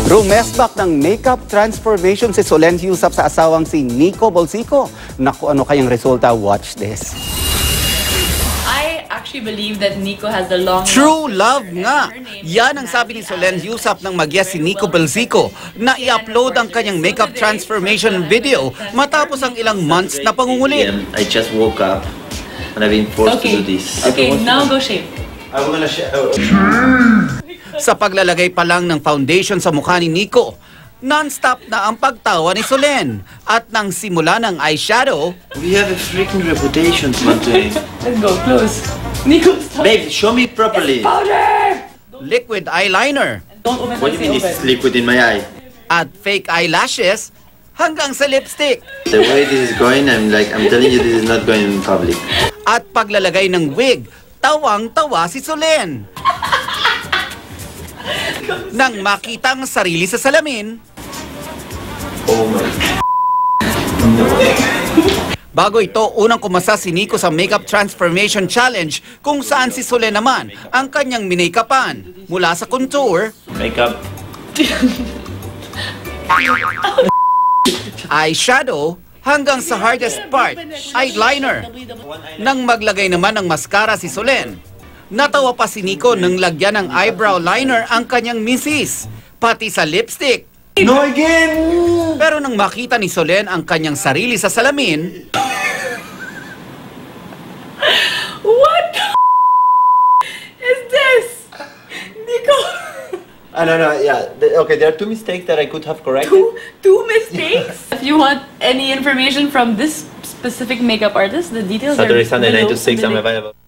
Rumesbak ng makeup transformation si Solenn Heussaff sa asawang si Nico Bolsico. Naku, ano kayang resulta? Watch this. I actually believe that Nico has the long True love nga. Yan ang sabi ni Solenn Heussaff nang magyas si Nico Bolsico na i-upload ang kanyang makeup transformation video matapos ang ilang months na pangungulit. I just woke up and I've been forced to do this. Okay, now go shave. I'm gonna share. Sa paglalagay pa lang ng foundation sa mukha ni Nico, non-stop na ang pagtawa ni Solenn. At nang simula ng eyeshadow, We have a freaking reputation to maintain. Let's go, close. Nico, stop. Babe, show me properly. Powder! liquid eyeliner, Don't open What do you mean this is liquid in my eye? at fake eyelashes, hanggang sa lipstick. The way this is going, I'm telling you, this is not going in public. At paglalagay ng wig, tawang-tawa si Solenn. Nang makita ang sarili sa salamin, Oh my. bago ito, unang kumasa si Nico sa Makeup Transformation Challenge kung saan si Solenn naman ang kanyang minake-upan mula sa contour, Makeup. eyeshadow, hanggang sa hardest part, eyeliner. Nang maglagay naman ng mascara si Solenn, natawa pa si Nico nang lagyan ng eyebrow liner ang kanyang misis, pati sa lipstick. No again! Pero nang makita ni Solenn ang kanyang sarili sa salamin, What the is this? Nico, No, yeah. Okay, there are two mistakes that I could have corrected. two mistakes? If you want any information from this specific makeup artist, the details Saturday, are Sunday, below 9 to 6, in the I'm link. available.